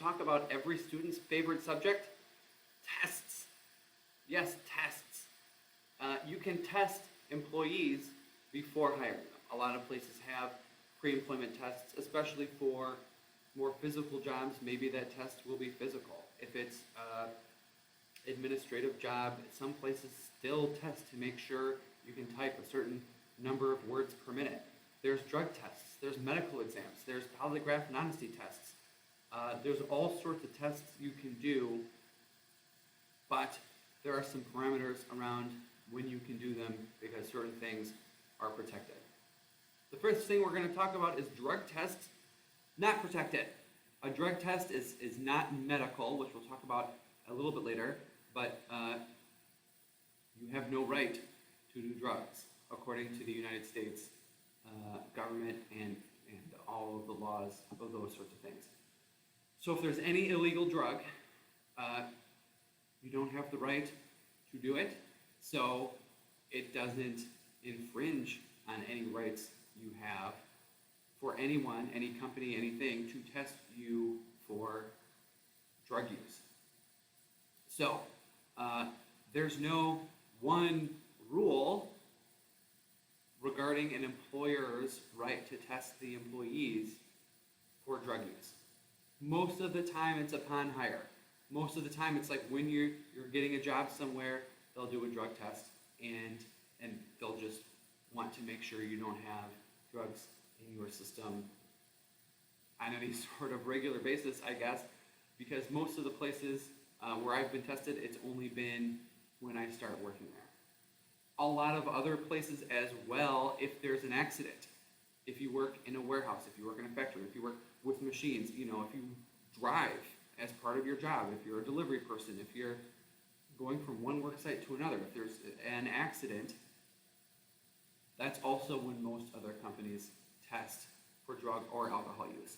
talk about every student's favorite subject, tests. Yes, tests. You can test employees before hiring them. A lot of places have pre-employment tests, especially for more physical jobs. Maybe that test will be physical. If it's administrative job, some places still test to make sure you can type a certain number of words per minute. There's drug tests, there's medical exams, there's polygraph and honesty tests. There's all sorts of tests you can do, but there are some parameters around when you can do them because certain things are protected. The first thing we're going to talk about is drug tests not protected. A drug test is not medical, which we'll talk about a little bit later, but you have no right to do drugs according to the United States government and all of the laws of those sorts of things. So if there's any illegal drug, you don't have the right to do it, so it doesn't infringe on any rights you have for anyone, any company, anything to test you for drug use. So there's no one rule regarding an employer's right to test the employees for drug use. Most of the time it's upon hire. Most of the time it's like when you're getting a job somewhere, they'll do a drug test and they'll just want to make sure you don't have drugs in your system on any sort of regular basis, I guess, because most of the places where I've been tested, it's only been when I start working there. A lot of other places as well, if there's an accident, if you work in a warehouse, if you work in a factory, if you work with machines, if you drive as part of your job, if you're a delivery person, if you're going from one work site to another, if there's an accident, that's also when most other companies test for drug or alcohol use.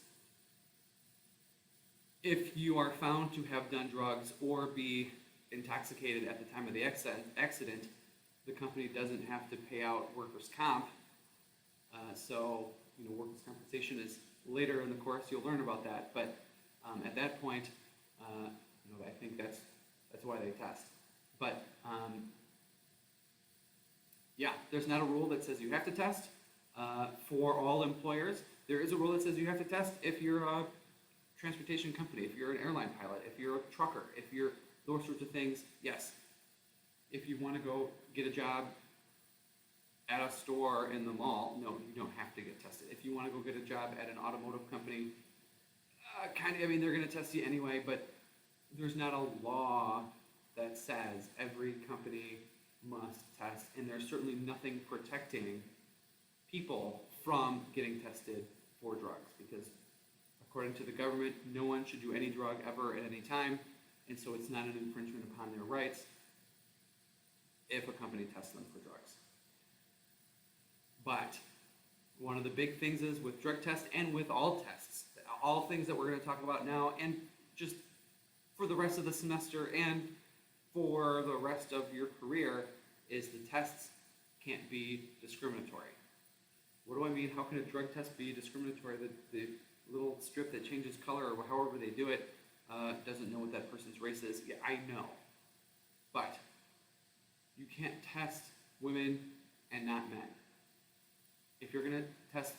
If you are found to have done drugs or be intoxicated at the time of the accident, the company doesn't have to pay out workers' comp. So workers' compensation is later in the course. You'll learn about that, but at that point, I think that's why they test. But there's not a rule that says you have to test for all employers. There is a rule that says you have to test if you're a transportation company, if you're an airline pilot, if you're a trucker, if you're those sorts of things. Yes, if you want to go get a job at a store in the mall, no, you don't have to get tested. If you want to go get a job at an automotive company, they're going to test you anyway, but there's not a law that says every company must test, and there's certainly nothing protecting people from getting tested for drugs, because according to the government, no one should do any drug ever at any time, and so it's not an infringement upon their rights if a company tests them for drugs. But one of the big things is with drug tests and with all tests, all things that we're going to talk about now and just for the rest of the semester and for the rest of your career, is the tests can't be discriminatory. What do I mean? How can a drug test be discriminatory? The little strip that changes color or however they do it doesn't know what that person's race is. Yeah, I know. But you can't test women and not men. If you're going to test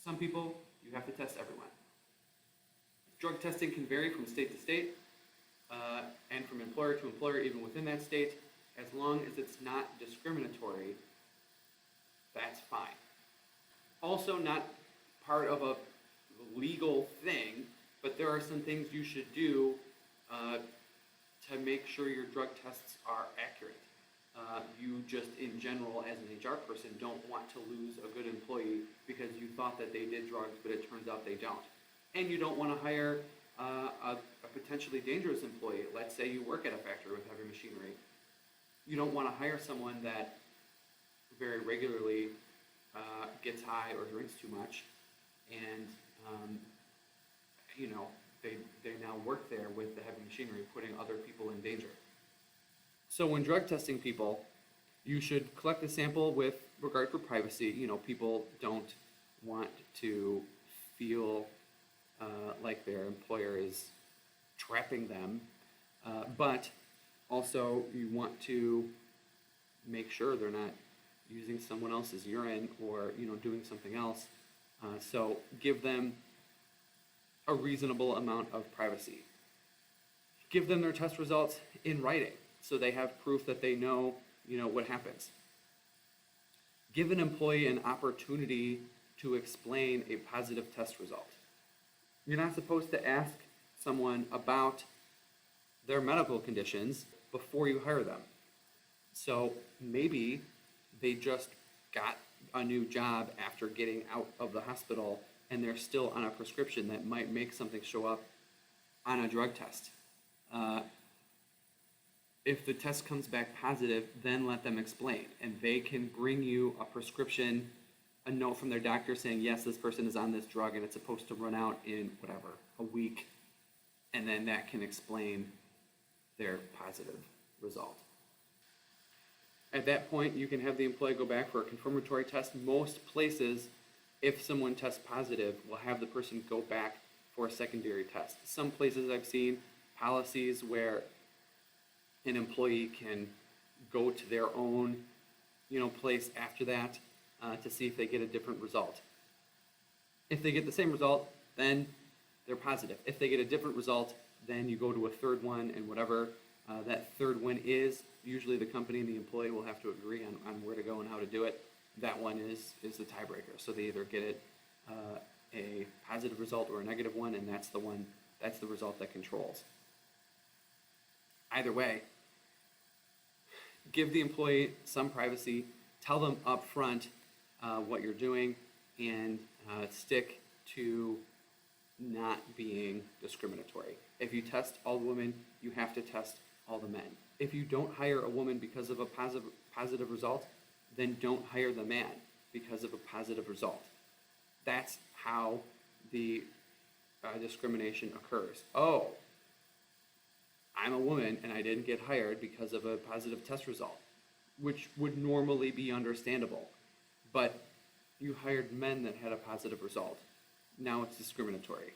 some people, you have to test everyone. Drug testing can vary from state to state and from employer to employer, even within that state. As long as it's not discriminatory, that's fine. Also not part of a legal thing, but there are some things you should do to make sure your drug tests are accurate. You just, in general, as an HR person, don't want to lose a good employee because you thought that they did drugs, but it turns out they don't. And you don't want to hire a potentially dangerous employee. Let's say you work at a factory with heavy machinery. You don't want to hire someone that very regularly gets high or drinks too much, and they now work there with the heavy machinery, putting other people in danger. So when drug testing people, you should collect the sample with regard for privacy. People don't want to feel like their employer is trapping them, but also you want to make sure they're not using someone else's urine or doing something else. So give them a reasonable amount of privacy. Give them their test results in writing so they have proof that they know what happens. Give an employee an opportunity to explain a positive test result. You're not supposed to ask someone about their medical conditions before you hire them. So maybe they just got a new job after getting out of the hospital and they're still on a prescription that might make something show up on a drug test. If the test comes back positive, then let them explain, and they can bring you a prescription, a note from their doctor saying, yes, this person is on this drug and it's supposed to run out in whatever, a week, and then that can explain their positive result. At that point, you can have the employee go back for a confirmatory test. Most places, if someone tests positive, will have the person go back for a secondary test. Some places I've seen policies where an employee can go to their own, place after that to see if they get a different result. If they get the same result, then they're positive. If they get a different result, then you go to a third one, and whatever that third one is, usually the company and the employee will have to agree on where to go and how to do it. That one is the tiebreaker. So they either get it a positive result or a negative one, and that's the result that controls. Either way, give the employee some privacy, tell them up front what you're doing, and stick to not being discriminatory. If you test all the women, you have to test all the men. If you don't hire a woman because of a positive result, then don't hire the man because of a positive result. That's how the discrimination occurs. Oh, I'm a woman and I didn't get hired because of a positive test result, which would normally be understandable. But you hired men that had a positive result. Now it's discriminatory.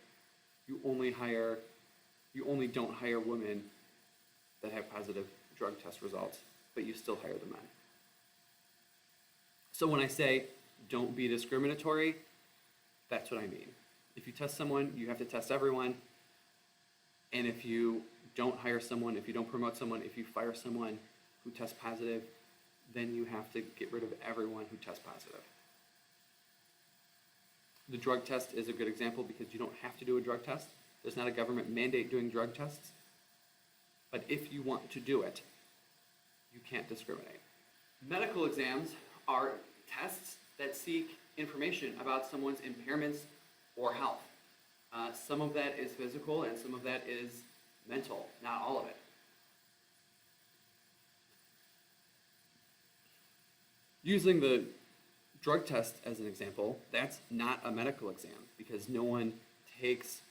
You only don't hire women that have positive drug test results, but you still hire the men. So when I say don't be discriminatory, that's what I mean. If you test someone, you have to test everyone. And if you don't hire someone, if you don't promote someone, if you fire someone who tests positive, then you have to get rid of everyone who tests positive. The drug test is a good example because you don't have to do a drug test. There's not a government mandate doing drug tests. But if you want to do it, you can't discriminate. Medical exams are tests that seek information about someone's impairments or health. Some of that is physical and some of that is mental, not all of it. Using the drug test as an example, that's not a medical exam because no one takes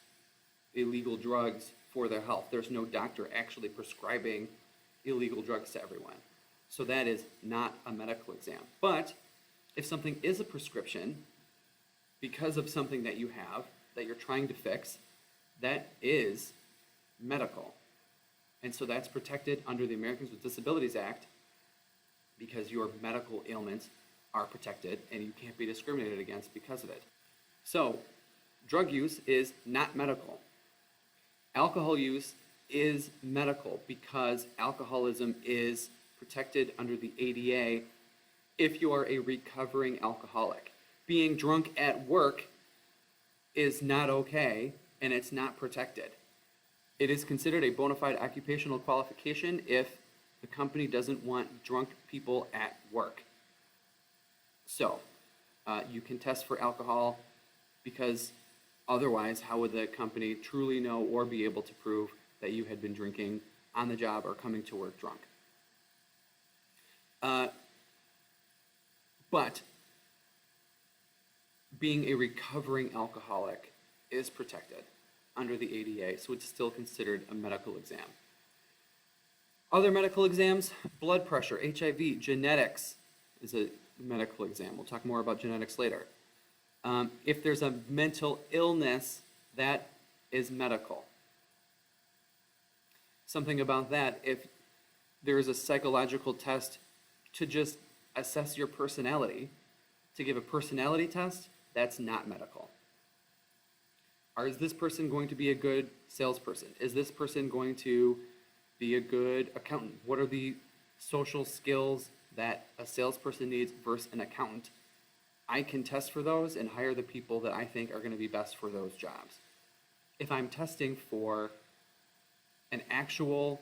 illegal drugs for their health. There's no doctor actually prescribing illegal drugs to everyone. So that is not a medical exam. But if something is a prescription because of something that you have that you're trying to fix, that is medical. And so that's protected under the Americans with Disabilities Act because your medical ailments are protected and you can't be discriminated against because of it. So drug use is not medical. Alcohol use is medical because alcoholism is protected under the ADA if you are a recovering alcoholic. Being drunk at work is not okay and it's not protected. It is considered a bona fide occupational qualification if the company doesn't want drunk people at work. So, you can test for alcohol because otherwise, how would the company truly know or be able to prove that you had been drinking on the job or coming to work drunk? But being a recovering alcoholic is protected under the ADA, so it's still considered a medical exam. Other medical exams, blood pressure, HIV, genetics is a medical exam. We'll talk more about genetics later. If there's a mental illness that is medical. Something about that, if there is a psychological test to just assess your personality, to give a personality test, that's not medical. Or is this person going to be a good salesperson? Is this person going to be a good accountant? What are the social skills that a salesperson needs versus an accountant? I can test for those and hire the people that I think are going to be best for those jobs. If I'm testing for an actual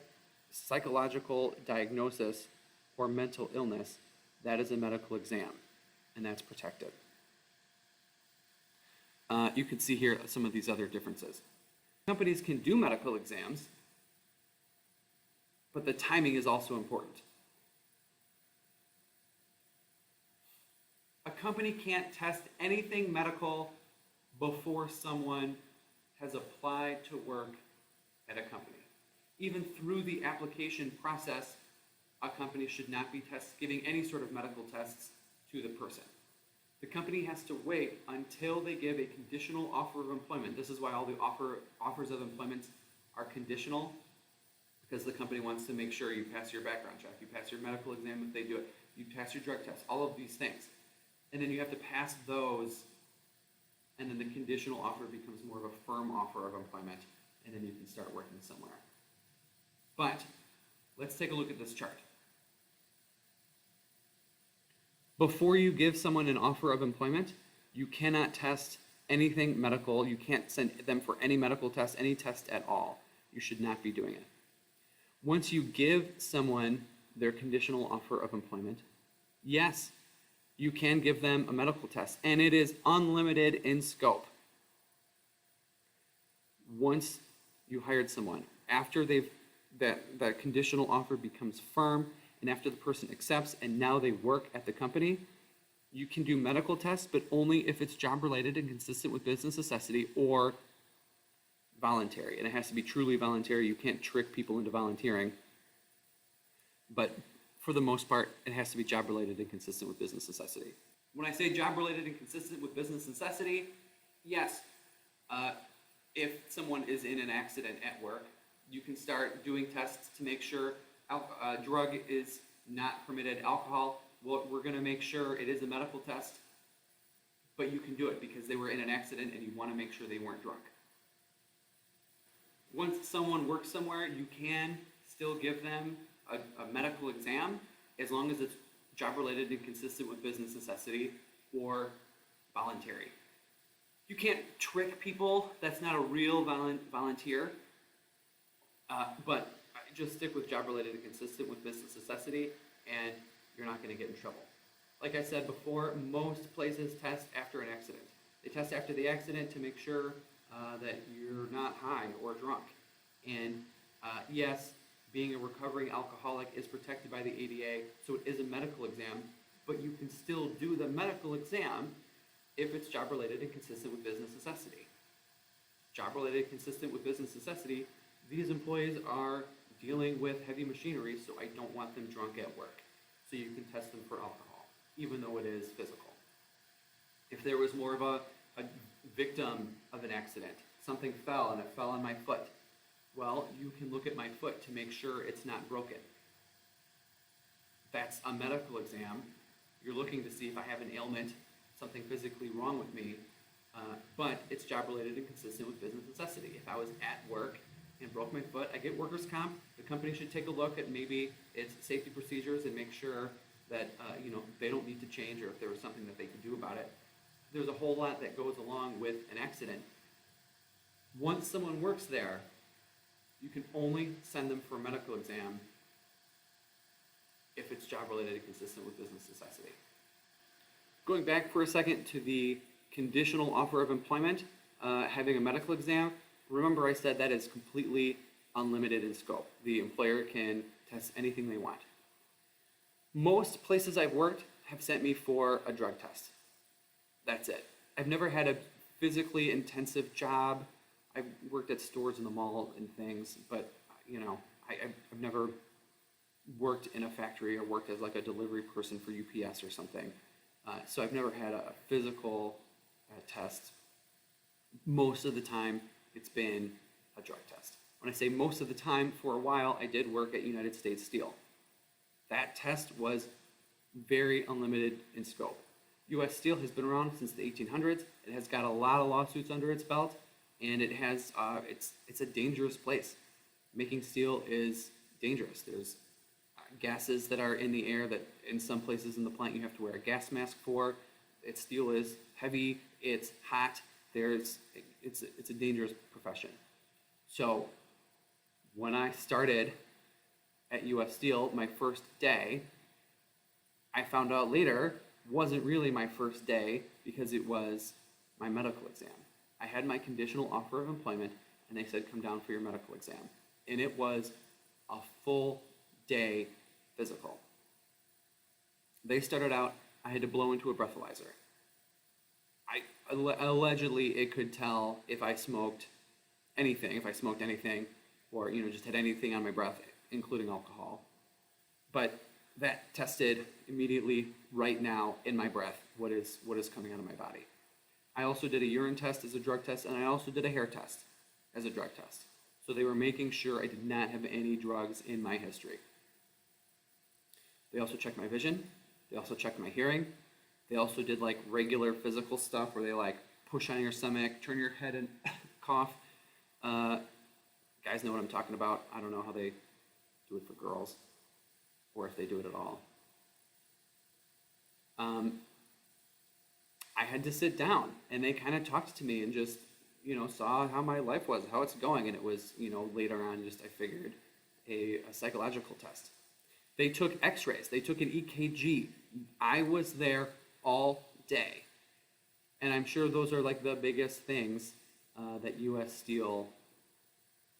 psychological diagnosis or mental illness, that is a medical exam, and that's protected. You can see here some of these other differences. Companies can do medical exams, but the timing is also important. A company can't test anything medical before someone has applied to work at a company. Even through the application process, a company should not be giving any sort of medical tests to the person. The company has to wait until they give a conditional offer of employment. This is why all the offers of employment are conditional, because the company wants to make sure you pass your background check, you pass your medical exam if they do it, you pass your drug test, all of these things. And then you have to pass those, and then the conditional offer becomes more of a firm offer of employment, and then you can start working somewhere. But let's take a look at this chart. Before you give someone an offer of employment, you cannot test anything medical. You can't send them for any medical test, any test at all. You should not be doing it. Once you give someone their conditional offer of employment, yes, you can give them a medical test, and it is unlimited in scope. Once you hired someone, after that conditional offer becomes firm, and after the person accepts and now they work at the company, you can do medical tests, but only if it's job related and consistent with business necessity or voluntary. And it has to be truly voluntary. You can't trick people into volunteering. But for the most part, it has to be job related and consistent with business necessity. When I say job related and consistent with business necessity, yes, if someone is in an accident at work, you can start doing tests to make sure drug is not permitted, alcohol, well, we're going to make sure it is a medical test, but you can do it because they were in an accident and you want to make sure they weren't drunk. Once someone works somewhere, you can still give them a medical exam as long as it's job related and consistent with business necessity or voluntary. You can't trick people. That's not a real volunteer, but just stick with job related and consistent with business necessity, and you're not going to get in trouble. Like I said before, most places test after an accident. They test after the accident to make sure that you're not high or drunk. And yes, being a recovering alcoholic is protected by the ADA, so it is a medical exam, but you can still do the medical exam if it's job related and consistent with business necessity. Job related and consistent with business necessity, these employees are dealing with heavy machinery, so I don't want them drunk at work. So you can test them for alcohol, even though it is physical. If there was more of a victim of an accident, something fell and it fell on my foot, well, you can look at my foot to make sure it's not broken. That's a medical exam. You're looking to see if I have an ailment, something physically wrong with me, but it's job related and consistent with business necessity. If I was at work and broke my foot, I get workers' comp. The company should take a look at maybe its safety procedures and make sure that they don't need to change, or if there was something that they could do about it. There's a whole lot that goes along with an accident. Once someone works there, you can only send them for a medical exam if it's job related and consistent with business necessity. Going back for a second to the conditional offer of employment, having a medical exam, remember I said that is completely unlimited in scope. The employer can test anything they want. Most places I've worked have sent me for a drug test. That's it. I've never had a physically intensive job. I've worked at stores in the mall and things, but I've never worked in a factory or worked as like a delivery person for UPS or something. So I've never had a physical test. most of the time it's been a drug test. When I say most of the time, for a while I did work at United States Steel. That test was very unlimited in scope. U.S. Steel has been around since the 1800s. It has got a lot of lawsuits under its belt, and it has it's a dangerous place. Making steel is dangerous. There's gases that are in the air that in some places in the plant you have to wear a gas mask for. Steel is heavy. It's hot. It's a dangerous profession. So when I started at U.S. Steel, my first day, I found out later wasn't really my first day because it was my medical exam. I had my conditional offer of employment, and they said, come down for your medical exam. And it was a full day physical. They started out, I had to blow into a breathalyzer. Allegedly, it could tell if I smoked anything, or just had anything on my breath, including alcohol. But that tested immediately right now in my breath what is coming out of my body. I also did a urine test as a drug test, and I also did a hair test as a drug test. So they were making sure I did not have any drugs in my history. They also checked my vision. They also checked my hearing. They also did like regular physical stuff where they like push on your stomach, turn your head and cough. Guys know what I'm talking about. I don't know how they do it for girls, or if they do it at all. I had to sit down, and they kind of talked to me and just, saw how my life was, how it's going, and it was, later on I figured, a psychological test. They took x-rays. They took an EKG. I was there all day. And I'm sure those are like the biggest things that U.S. Steel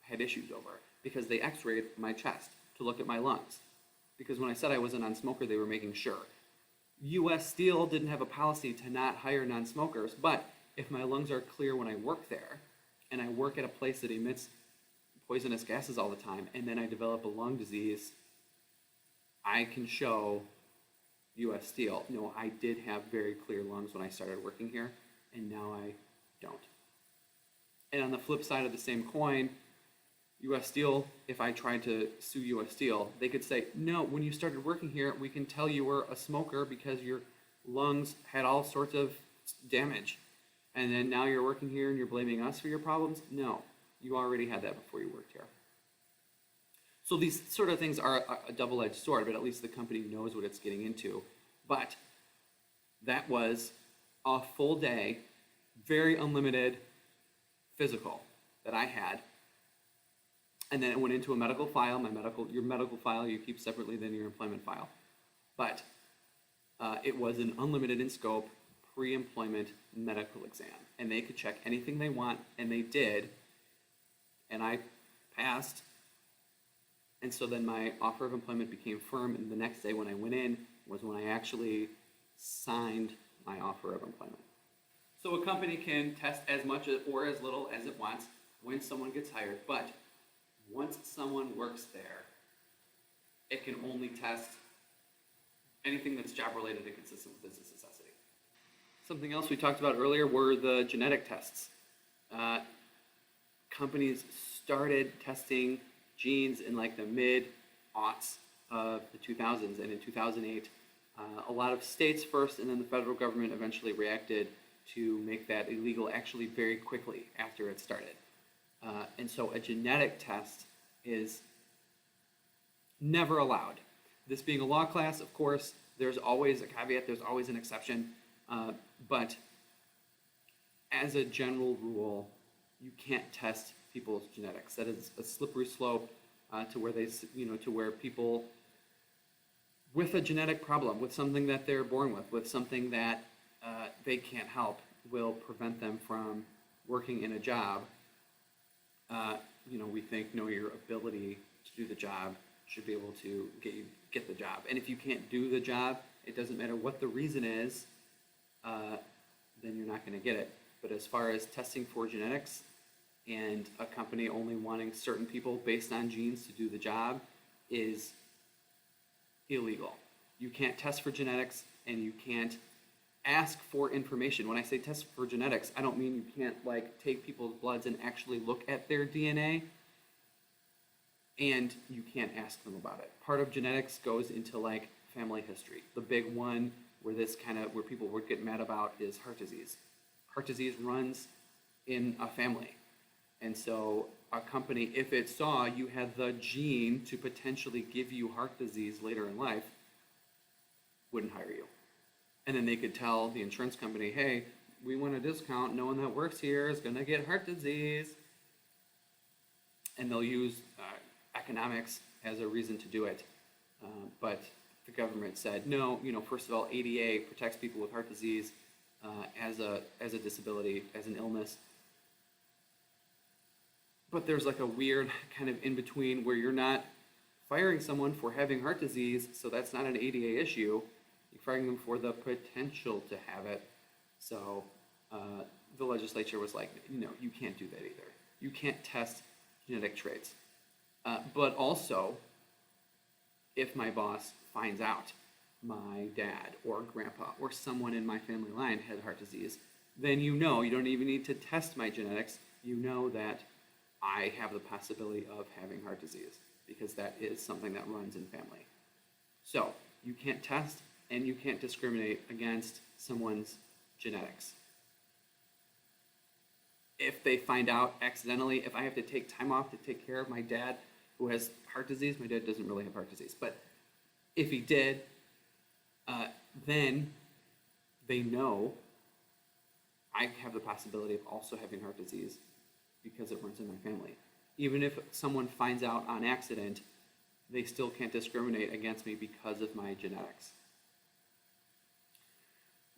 had issues over, because they x-rayed my chest to look at my lungs. Because when I said I was a non-smoker, they were making sure. U.S. Steel didn't have a policy to not hire non-smokers, but if my lungs are clear when I work there, and I work at a place that emits poisonous gases all the time, and then I develop a lung disease, I can show U.S. Steel, no, I did have very clear lungs when I started working here, and now I don't. And on the flip side of the same coin, U.S. Steel, if I tried to sue U.S. Steel, they could say, no, when you started working here, we can tell you were a smoker because your lungs had all sorts of damage. And then now you're working here and you're blaming us for your problems? No, you already had that before you worked here. So these sort of things are a double-edged sword, but at least the company knows what it's getting into. But that was a full day, very unlimited physical that I had. And then it went into a medical file. Your medical file you keep separately than your employment file. But it was an unlimited in scope pre-employment medical exam. And they could check anything they want, and they did. And I passed. And so then my offer of employment became firm, and the next day when I went in was when I actually signed my offer of employment. So a company can test as much or as little as it wants when someone gets hired, but once someone works there, it can only test anything that's job-related and consistent with business necessity. Something else we talked about earlier were the genetic tests. Companies started testing genes in like the mid-aughts of the 2000s, and in 2008, a lot of states first, and then the federal government eventually reacted to make that illegal actually very quickly after it started. And so a genetic test is never allowed. This being a law class, of course, there's always a caveat, there's always an exception, but as a general rule, you can't test people's genetics. That is a slippery slope to where people with a genetic problem, with something that they're born with something that they can't help, will prevent them from working in a job. We think, no, your ability to do the job should be able to get the job. And if you can't do the job, it doesn't matter what the reason is, then you're not going to get it. But as far as testing for genetics and a company only wanting certain people based on genes to do the job is illegal. You can't test for genetics, and you can't ask for information. When I say test for genetics, I don't mean you can't like take people's bloods and actually look at their DNA, and you can't ask them about it. Part of genetics goes into like family history. The big one where people would get mad about is heart disease. Heart disease runs in a family. And so a company, if it saw you had the gene to potentially give you heart disease later in life, wouldn't hire you. And then they could tell the insurance company, hey, we want a discount. No one that works here is going to get heart disease. And they'll use economics as a reason to do it. But the government said, no, first of all, ADA protects people with heart disease as a disability, as an illness. But there's like a weird kind of in between where you're not firing someone for having heart disease, so that's not an ADA issue. You're firing them for the potential to have it. So the legislature was like, you can't do that either. You can't test genetic traits. But also, if my boss finds out my dad or grandpa or someone in my family line had heart disease, then you don't even need to test my genetics. You know that I have the possibility of having heart disease because that is something that runs in family. So you can't test and you can't discriminate against someone's genetics. If they find out accidentally, if I have to take time off to take care of my dad who has heart disease, my dad doesn't really have heart disease, but if he did, then they know I have the possibility of also having heart disease because it runs in my family. Even if someone finds out on accident, they still can't discriminate against me because of my genetics.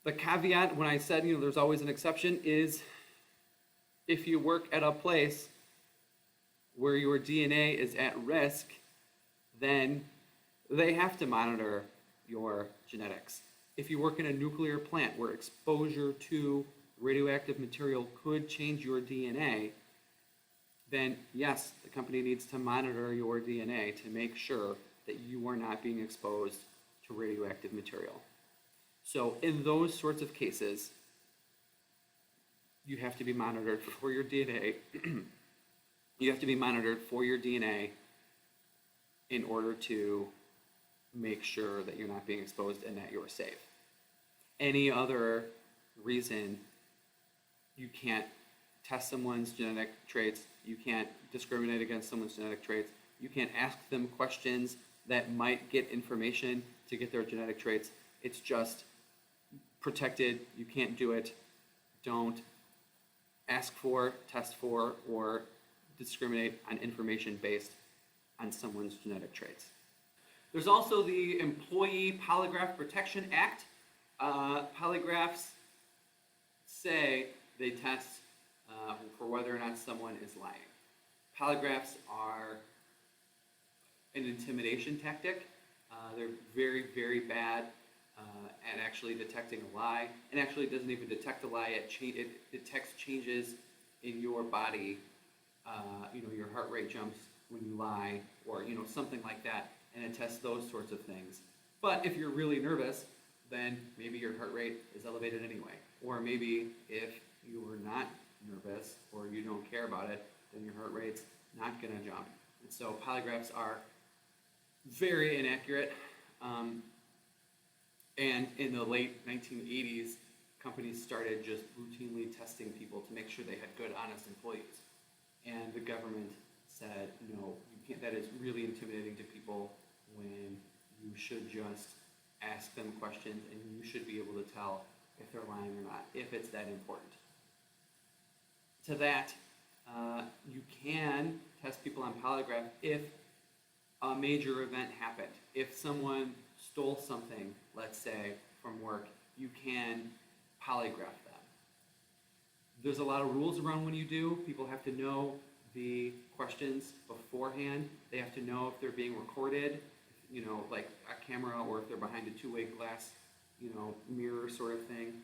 The caveat when I said, there's always an exception is if you work at a place where your DNA is at risk, then they have to monitor your genetics. If you work in a nuclear plant where exposure to radioactive material could change your DNA, then yes, the company needs to monitor your DNA to make sure that you are not being exposed to radioactive material. So in those sorts of cases, you have to be monitored for your DNA. You have to be monitored for your DNA in order to make sure that you're not being exposed and that you're safe. Any other reason, you can't test someone's genetic traits, you can't discriminate against someone's genetic traits, you can't ask them questions that might get information to get their genetic traits. It's just protected, you can't do it. Don't ask for, test for, or discriminate on information based on someone's genetic traits. There's also the Employee Polygraph Protection Act. Polygraphs say they test for whether or not someone is lying. Polygraphs are an intimidation tactic. They're very, very bad at actually detecting a lie. And actually, it doesn't even detect a lie. It detects changes in your body. Your heart rate jumps when you lie, or something like that, and it tests those sorts of things. But if you're really nervous, then maybe your heart rate is elevated anyway. Or maybe if you are not nervous or you don't care about it, then your heart rate's not going to jump. And so polygraphs are very inaccurate. And in the late 1980s, companies started just routinely testing people to make sure they had good, honest employees. And the government said, no, you can't. That is really intimidating to people when you should just ask them questions and you should be able to tell if they're lying or not, if it's that important. To that, you can test people on polygraph if a major event happened. If someone stole something, let's say, from work, you can polygraph them. There's a lot of rules around when you do. People have to know the questions beforehand. They have to know if they're being recorded, like a camera, or if they're behind a two-way glass, mirror sort of thing.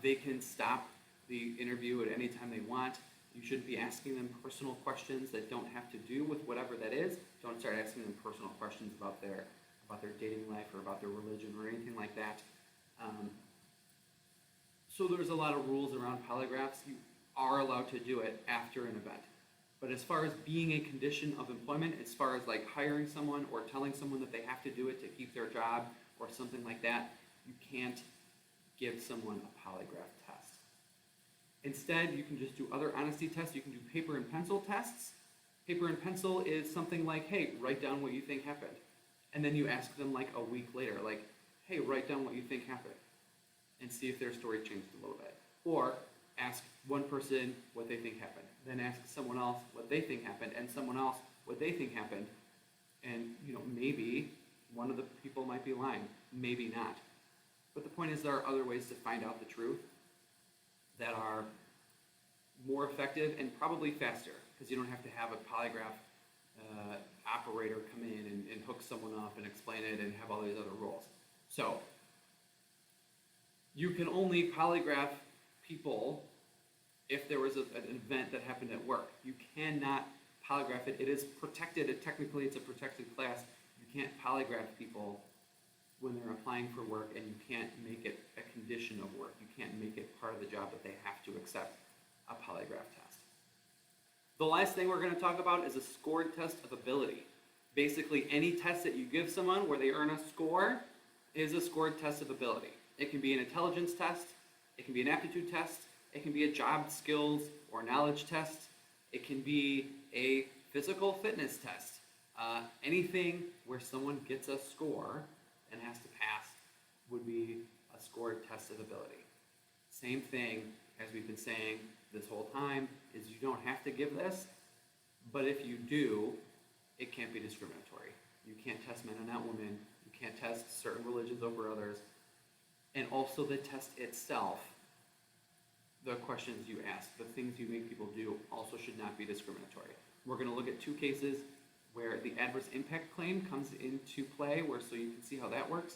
They can stop the interview at any time they want. You shouldn't be asking them personal questions that don't have to do with whatever that is. Don't start asking them personal questions about their dating life or about their religion or anything like that. Um, so there's a lot of rules around polygraphs. You are allowed to do it after an event. But as far as being a condition of employment, as far as like hiring someone or telling someone that they have to do it to keep their job or something like that, you can't give someone a polygraph test. Instead, you can just do other honesty tests. You can do paper and pencil tests. Paper and pencil is something like, hey, write down what you think happened. And then you ask them like a week later, like, hey, write down what you think happened. And see if their story changed a little bit. Or ask one person what they think happened. Then ask someone else what they think happened, and someone else what they think happened. And maybe one of the people might be lying, maybe not. But the point is there are other ways to find out the truth that are more effective and probably faster, because you don't have to have a polygraph operator come in and hook someone up and explain it and have all these other rules. So you can only polygraph people if there was an event that happened at work. You cannot polygraph it. It is protected. Technically, it's a protected class. You can't polygraph people when they're applying for work, and you can't make it a condition of work. You can't make it part of the job that they have to accept a polygraph test. The last thing we're going to talk about is a scored test of ability. Basically, any test that you give someone where they earn a score is a scored test of ability. It can be an intelligence test, it can be an aptitude test, it can be a job skills or knowledge test, it can be a physical fitness test. Anything where someone gets a score and has to pass would be a scored test of ability. Same thing as we've been saying this whole time is you don't have to give this, but if you do, it can't be discriminatory. You can't test men and not women. You can't test certain religions over others. And also the test itself, the questions you ask, the things you make people do also should not be discriminatory. We're going to look at two cases where the adverse impact claim comes into play, so you can see how that works.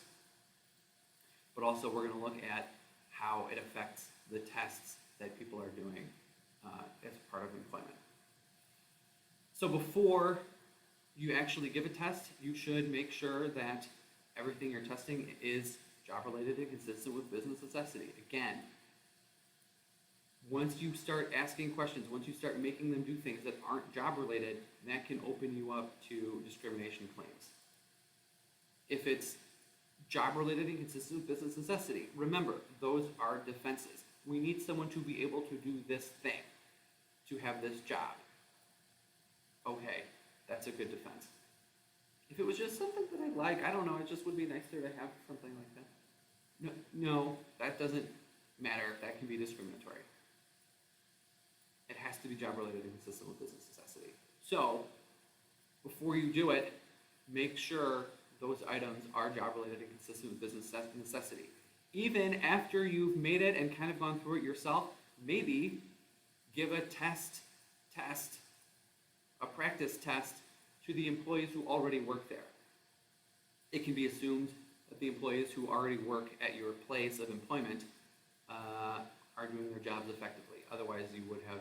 But also we're going to look at how it affects the tests that people are doing as part of employment. So before you actually give a test, you should make sure that everything you're testing is job-related and consistent with business necessity. Again, once you start asking questions, once you start making them do things that aren't job-related, that can open you up to discrimination claims. If it's job-related and consistent with business necessity, remember, those are defenses. We need someone to be able to do this thing, to have this job. Okay, that's a good defense. If it was just something that I like, I don't know, it just would be nicer to have something like that. No, that doesn't matter. That can be discriminatory. It has to be job-related and consistent with business necessity. So, before you do it, make sure those items are job-related and consistent with business necessity. Even after you've made it and kind of gone through it yourself, maybe give a practice test to the employees who already work there. It can be assumed that the employees who already work at your place of employment are doing their jobs effectively. Otherwise, you would have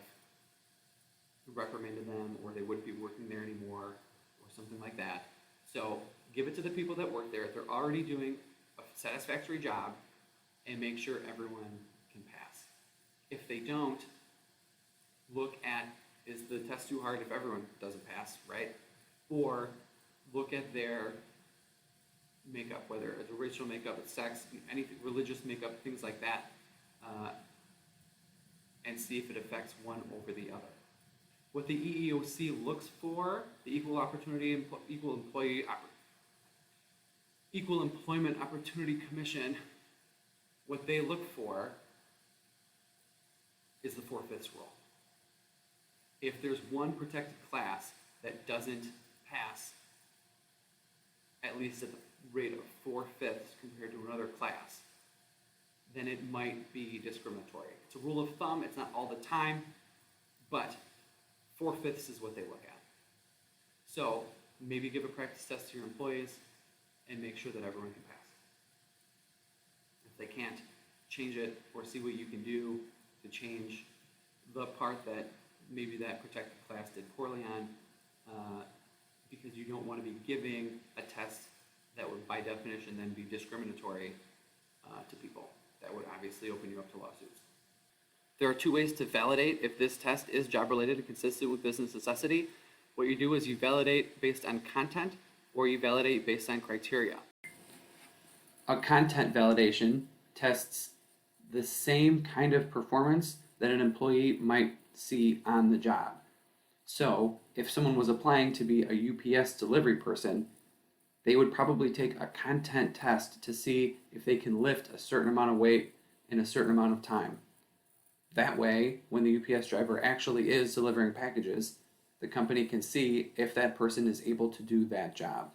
reprimanded them, or they wouldn't be working there anymore, or something like that. So give it to the people that work there if they're already doing a satisfactory job, and make sure everyone can pass. If they don't, look at, is the test too hard if everyone doesn't pass, right? Or look at their makeup, whether it's racial makeup, it's sex, anything, religious makeup, things like that, and see if it affects one over the other. What the EEOC looks for, the Equal Employment Opportunity Commission, what they look for is the 4/5 rule. If there's one protected class that doesn't pass, at least at the rate of 4/5 compared to another class, then it might be discriminatory. It's a rule of thumb, it's not all the time, but 4/5 is what they look at. So maybe give a practice test to your employees and make sure that everyone can pass. If they can't, change it or see what you can do to change the part that maybe that protected class did poorly on, because you don't want to be giving a test that would by definition then be discriminatory to people. That would obviously open you up to lawsuits. There are two ways to validate if this test is job-related and consistent with business necessity. What you do is you validate based on content, or you validate based on criteria. A content validation tests the same kind of performance that an employee might see on the job. So, if someone was applying to be a UPS delivery person, they would probably take a content test to see if they can lift a certain amount of weight in a certain amount of time. That way, when the UPS driver actually is delivering packages, the company can see if that person is able to do that job.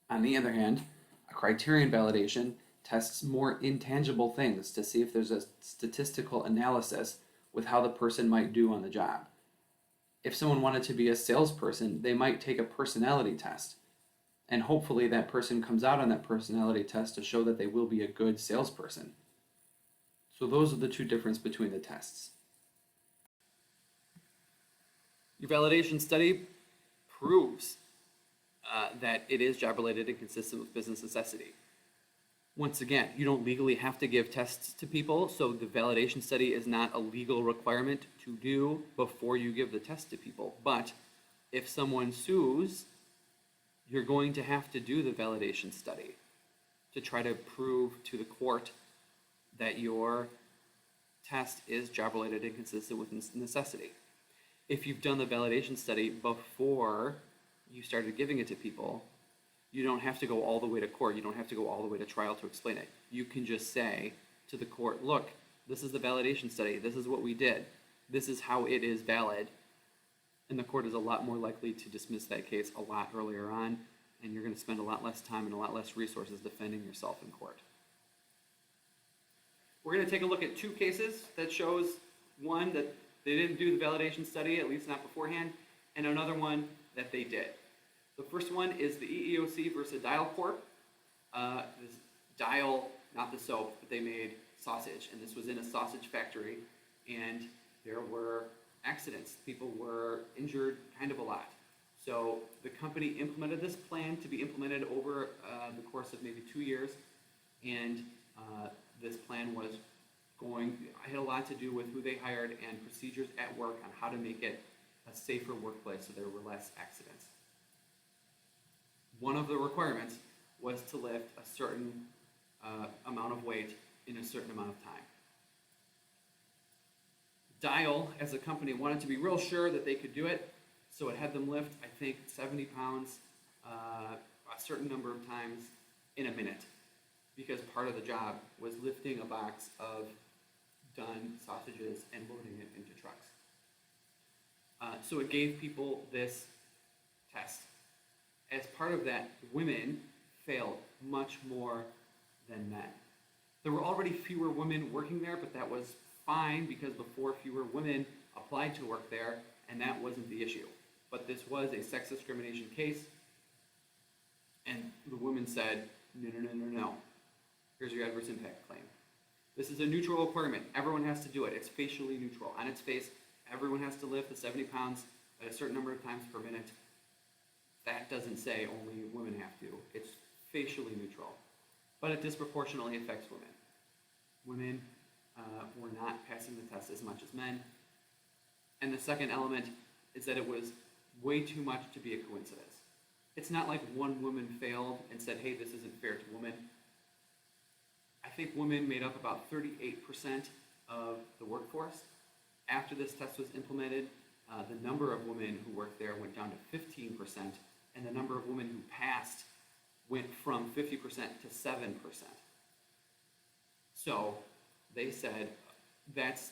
On the other hand, a criterion validation tests more intangible things to see if there's a statistical analysis with how the person might do on the job. If someone wanted to be a salesperson, they might take a personality test. And hopefully that person comes out on that personality test to show that they will be a good salesperson. So those are the two differences between the tests. Your validation study proves that it is job-related and consistent with business necessity. Once again, you don't legally have to give tests to people, so the validation study is not a legal requirement to do before you give the test to people. But if someone sues, you're going to have to do the validation study to try to prove to the court that your test is job-related and consistent with necessity. If you've done the validation study before you started giving it to people, you don't have to go all the way to court. You don't have to go all the way to trial to explain it. You can just say to the court, look, this is the validation study. This is what we did. This is how it is valid. And the court is a lot more likely to dismiss that case a lot earlier on, and you're going to spend a lot less time and a lot less resources defending yourself in court. We're going to take a look at two cases that shows, one, that they didn't do the validation study, at least not beforehand, and another one that they did. The first one is the EEOC versus Dial Corp. This Dial, not the soap, but they made sausage, and this was in a sausage factory, and there were accidents. People were injured kind of a lot. So the company implemented this plan to be implemented over the course of maybe 2 years, and this plan was had a lot to do with who they hired and procedures at work on how to make it a safer workplace so there were less accidents. One of the requirements was to lift a certain amount of weight in a certain amount of time. Dial, as a company, wanted to be real sure that they could do it, so it had them lift, I think, 70 pounds a certain number of times in a minute, because part of the job was lifting a box of done sausages and loading it into trucks. So it gave people this test. As part of that, women failed much more than men. There were already fewer women working there, but that was fine because before fewer women applied to work there, and that wasn't the issue. But this was a sex discrimination case, and the woman said, no. Here's your adverse impact claim. This is a neutral requirement. Everyone has to do it. It's facially neutral. On its face, everyone has to lift the 70 pounds at a certain number of times per minute. That doesn't say only women have to. It's facially neutral. But it disproportionately affects women. Women were not passing the test as much as men. And the second element is that it was way too much to be a coincidence. It's not like one woman failed and said, hey, this isn't fair to women. I think women made up about 38% of the workforce. After this test was implemented, the number of women who worked there went down to 15%, and the number of women who passed went from 50% to 7%. So they said, that's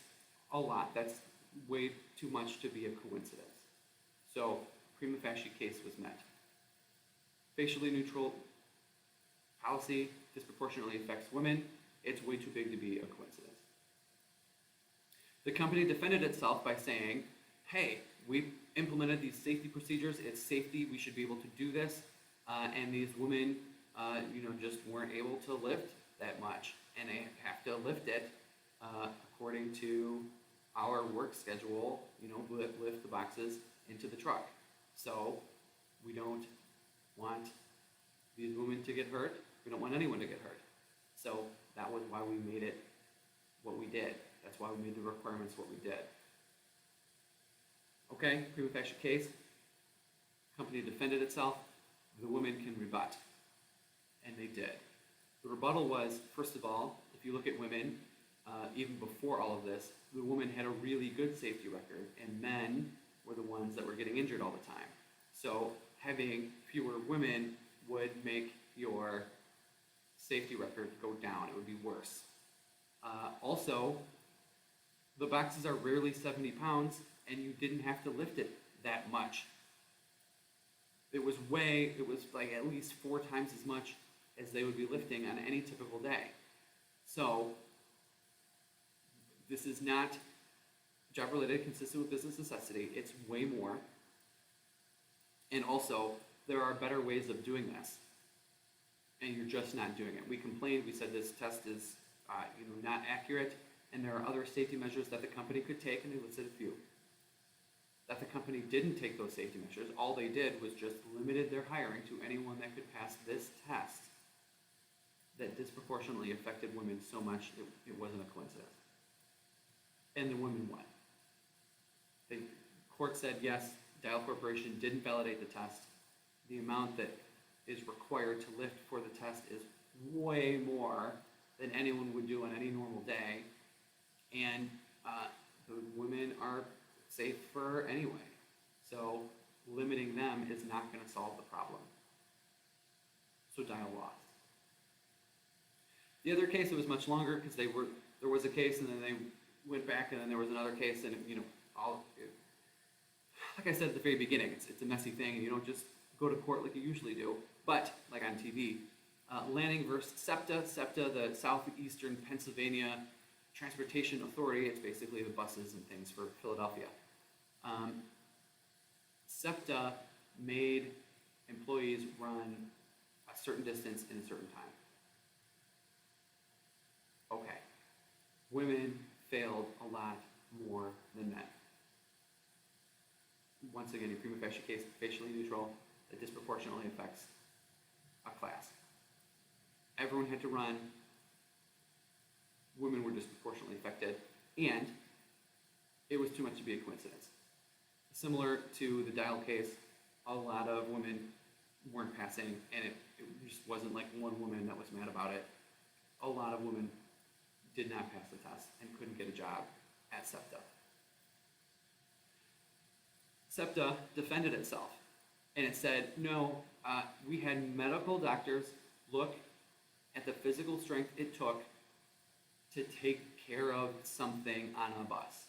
a lot. That's way too much to be a coincidence. So prima facie case was met. Facially neutral policy disproportionately affects women. It's way too big to be a coincidence. The company defended itself by saying, hey, we implemented these safety procedures. It's safety. We should be able to do this. And these women, just weren't able to lift that much. And they have to lift it according to our work schedule, lift the boxes into the truck. So we don't want these women to get hurt. We don't want anyone to get hurt. So that was why we made it what we did. That's why we made the requirements what we did. Okay, prima facie case. Company defended itself. The woman can rebut. And they did. The rebuttal was, first of all, if you look at women, even before all of this, the woman had a really good safety record, and men were the ones that were getting injured all the time. So having fewer women would make your safety record go down. It would be worse. Also, the boxes are rarely 70 pounds, and you didn't have to lift it that much. It was like at least 4 times as much as they would be lifting on any typical day. So, this is not job related, consistent with business necessity. It's way more. And also, there are better ways of doing this. And you're just not doing it. We complained, we said this test is not accurate, and there are other safety measures that the company could take, and they listed a few. That the company didn't take those safety measures. All they did was just limited their hiring to anyone that could pass this test that disproportionately affected women so much it wasn't a coincidence. And the women won. The court said, yes, Dial Corporation didn't validate the test. The amount that is required to lift for the test is way more than anyone would do on any normal day. And the women are safer anyway. So limiting them is not going to solve the problem. So Dial lost. The other case, it was much longer because there was a case and then they went back and then there was another case and like I said at the very beginning, it's a messy thing and you don't just go to court like you usually do, but like on TV. Lanning versus SEPTA. SEPTA, the Southeastern Pennsylvania Transportation Authority. It's basically the buses and things for Philadelphia. SEPTA made employees run a certain distance in a certain time. Okay. Women failed a lot more than men. Once again, your prima facie case, facially neutral, that disproportionately affects a class. Everyone had to run. Women were disproportionately affected, and it was too much to be a coincidence. Similar to the Dial case, a lot of women weren't passing, and it just wasn't like one woman that was mad about it. A lot of women did not pass the test and couldn't get a job at SEPTA. SEPTA defended itself, and it said, no, we had medical doctors look at the physical strength it took to take care of something on a bus.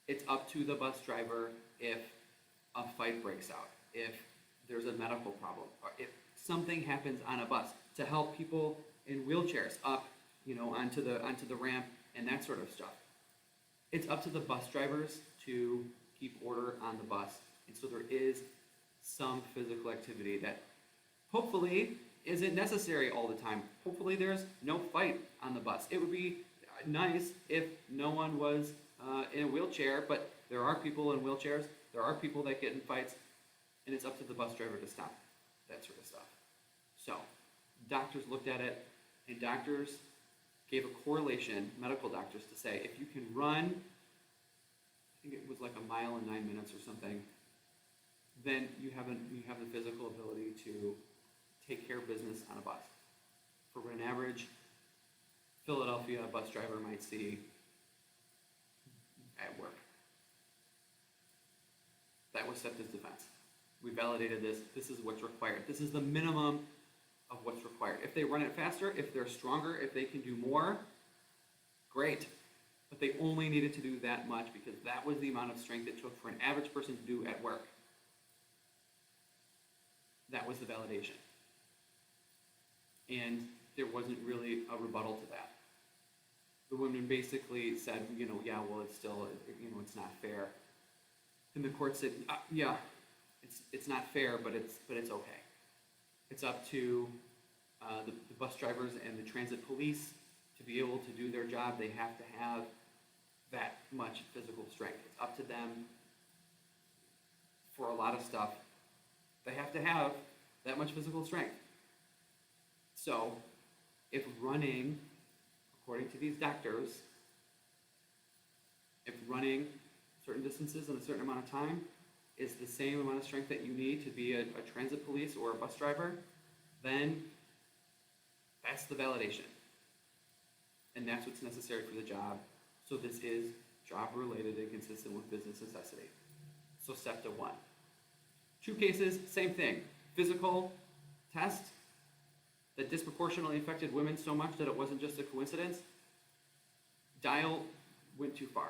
It's up to the bus driver if a fight breaks out, if there's a medical problem, or if something happens on a bus to help people in wheelchairs up, onto the ramp and that sort of stuff. It's up to the bus drivers to keep order on the bus, and so there is some physical activity that hopefully isn't necessary all the time. Hopefully there's no fight on the bus. It would be nice if no one was in a wheelchair, but there are people in wheelchairs, there are people that get in fights, and it's up to the bus driver to stop that sort of stuff. So, doctors looked at it, and doctors gave a correlation, medical doctors, to say if you can run, I think it was like 1 mile in 9 minutes or something, then you have the physical ability to take care of business on a bus. For an average Philadelphia bus driver might see at work. That was SEPTA's defense. We validated this. This is what's required. This is the minimum of what's required. If they run it faster, if they're stronger, if they can do more, great. But they only needed to do that much because that was the amount of strength it took for an average person to do at work. That was the validation. And there wasn't really a rebuttal to that. The women basically said, yeah, well, it's still, it's not fair. And the court said, yeah, it's not fair, but it's okay. It's up to the bus drivers and the transit police to be able to do their job. They have to have that much physical strength. It's up to them for a lot of stuff. They have to have that much physical strength. So if running, according to these doctors, if running certain distances in a certain amount of time is the same amount of strength that you need to be a transit police or a bus driver, then that's the validation. And that's what's necessary for the job. So this is job related and consistent with business necessity. So SEPTA 1. 2 cases, same thing. Physical test that disproportionately affected women so much that it wasn't just a coincidence. Dial went too far.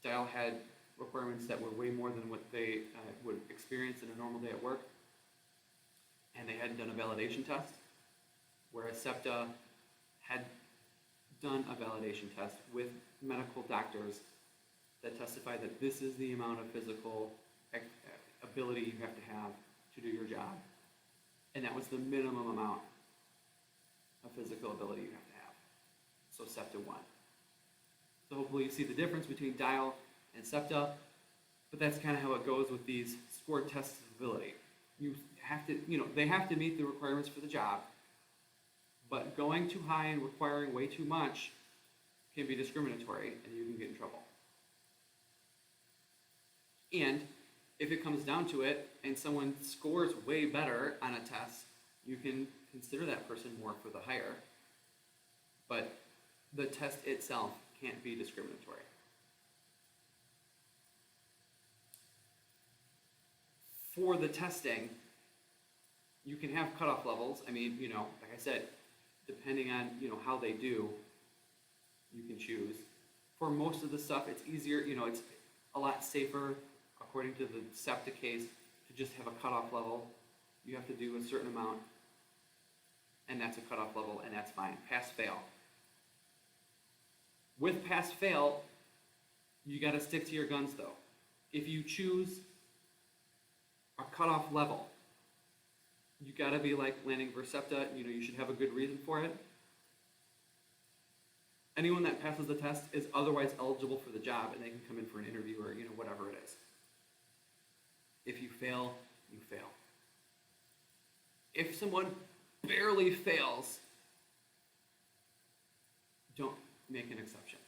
Dial had requirements that were way more than what they would experience in a normal day at work. And they hadn't done a validation test, whereas SEPTA had done a validation test with medical doctors that testified that this is the amount of physical ability you have to do your job. And that was the minimum amount of physical ability you have to have. So SEPTA 1. So hopefully you see the difference between Dial and SEPTA, but that's kind of how it goes with these scored tests of ability. You have to, they have to meet the requirements for the job, but going too high and requiring way too much can be discriminatory and you can get in trouble. And if it comes down to it and someone scores way better on a test, you can consider that person more for the hire, but the test itself can't be discriminatory. For the testing, you can have cutoff levels. I mean, like I said, depending on, how they do, you can choose. For most of the stuff, it's easier, it's a lot safer, according to the SEPTA case, to just have a cutoff level. You have to do a certain amount, and that's a cutoff level, and that's fine. Pass, fail. With pass, fail, you got to stick to your guns, though. If you choose a cutoff level, you got to be like Lanning versus SEPTA. You should have a good reason for it. Anyone that passes the test is otherwise eligible for the job, and they can come in for an interview or whatever it is. If you fail, you fail. If someone barely fails, don't make an exception.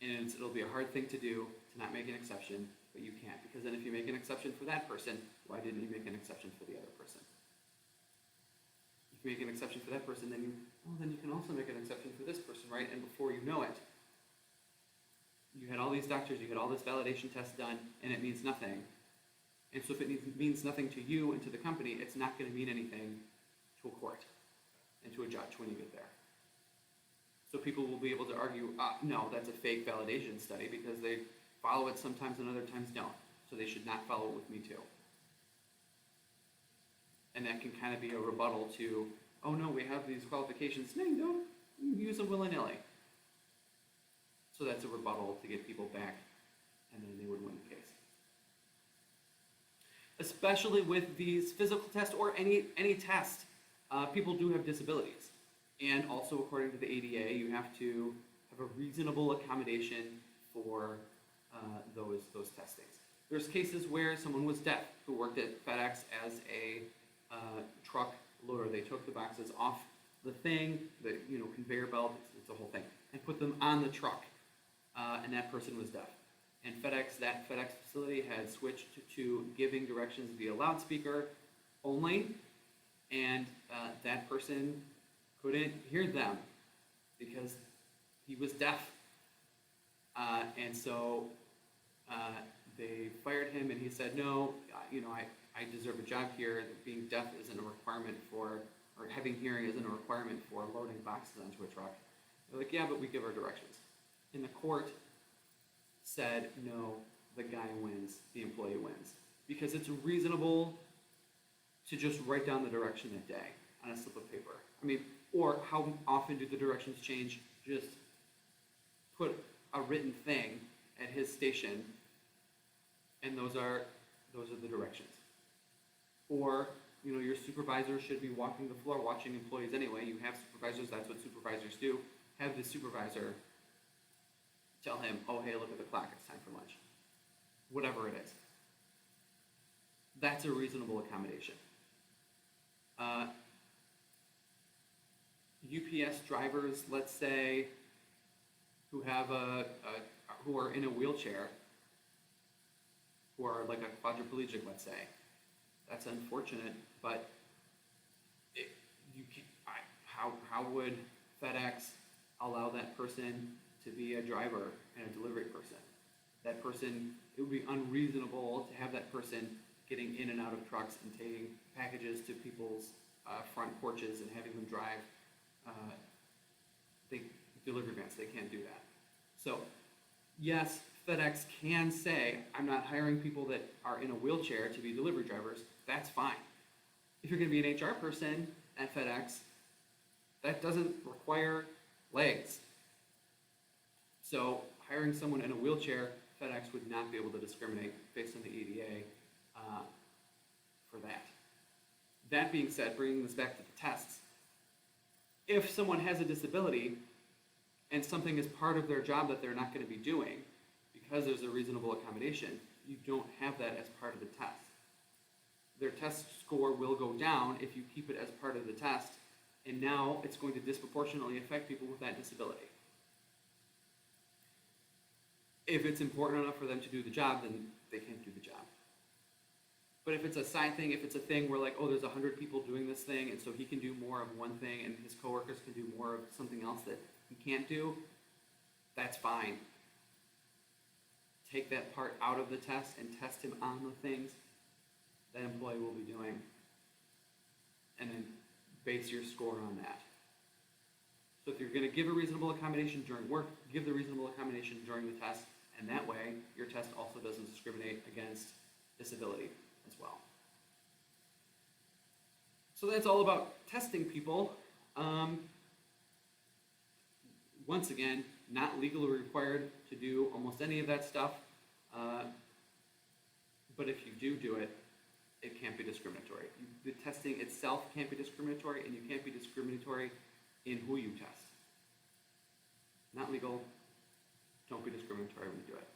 And it'll be a hard thing to do to not make an exception, but you can't, because then if you make an exception for that person, why didn't you make an exception for the other person? If you make an exception for that person, then you can also make an exception for this person, right? And before you know it, you had all these doctors, you had all this validation test done, and it means nothing. And so if it means nothing to you and to the company, it's not going to mean anything to a court and to a judge when you get there. So people will be able to argue, no, that's a fake validation study, because they follow it sometimes and other times don't. So they should not follow it with me too. And that can kind of be a rebuttal to, oh no, we have these qualifications. No, you don't. You use them willy-nilly. So that's a rebuttal to get people back, and then they would win the case. Especially with these physical tests or any test, people do have disabilities. And also, according to the ADA, you have to have a reasonable accommodation for those testings. There's cases where someone was deaf who worked at FedEx as a truck loader. They took the boxes off the thing, the conveyor belt, it's a whole thing, and put them on the truck, and that person was deaf. And that FedEx facility had switched to giving directions via loudspeaker only, and that person couldn't hear them because he was deaf. And so they fired him, and he said, no, I deserve a job here. Being deaf isn't a requirement or having hearing isn't a requirement for loading boxes onto a truck. They're like, yeah, but we give our directions. And the court said, no, the guy wins, the employee wins. Because it's reasonable to just write down the direction that day on a slip of paper. I mean, or how often do the directions change? Just put a written thing at his station, and those are the directions. Or, your supervisor should be walking the floor watching employees anyway. You have supervisors, that's what supervisors do. Have the supervisor tell him, oh, hey, look at the clock, it's time for lunch. Whatever it is. That's a reasonable accommodation. UPS drivers, let's say, who have who are in a wheelchair, who are like a quadriplegic, let's say. That's unfortunate, but how would FedEx allow that person to be a driver and a delivery person? That person, it would be unreasonable to have that person getting in and out of trucks and taking packages to people's front porches and having them drive delivery vans. They can't do that. So, yes, FedEx can say, I'm not hiring people that are in a wheelchair to be delivery drivers. That's fine. If you're going to be an HR person at FedEx, that doesn't require legs. So, hiring someone in a wheelchair, FedEx would not be able to discriminate based on the EDA for that. That being said, bringing this back to the tests, if someone has a disability and something is part of their job that they're not going to be doing because there's a reasonable accommodation, you don't have that as part of the test. Their test score will go down if you keep it as part of the test, and now it's going to disproportionately affect people with that disability. If it's important enough for them to do the job, then they can't do the job. But if it's a side thing, if it's a thing where like, oh, there's 100 people doing this thing, and so he can do more of one thing, and his coworkers can do more of something else that he can't do, that's fine. Take that part out of the test and test him on the things that employee will be doing, and then base your score on that. So if you're going to give a reasonable accommodation during work, give the reasonable accommodation during the test, and that way your test also doesn't discriminate against disability as well. So that's all about testing people. Once again, not legally required to do almost any of that stuff, but if you do it, it can't be discriminatory. The testing itself can't be discriminatory, and you can't be discriminatory in who you test. Not legal. Don't be discriminatory when you do it.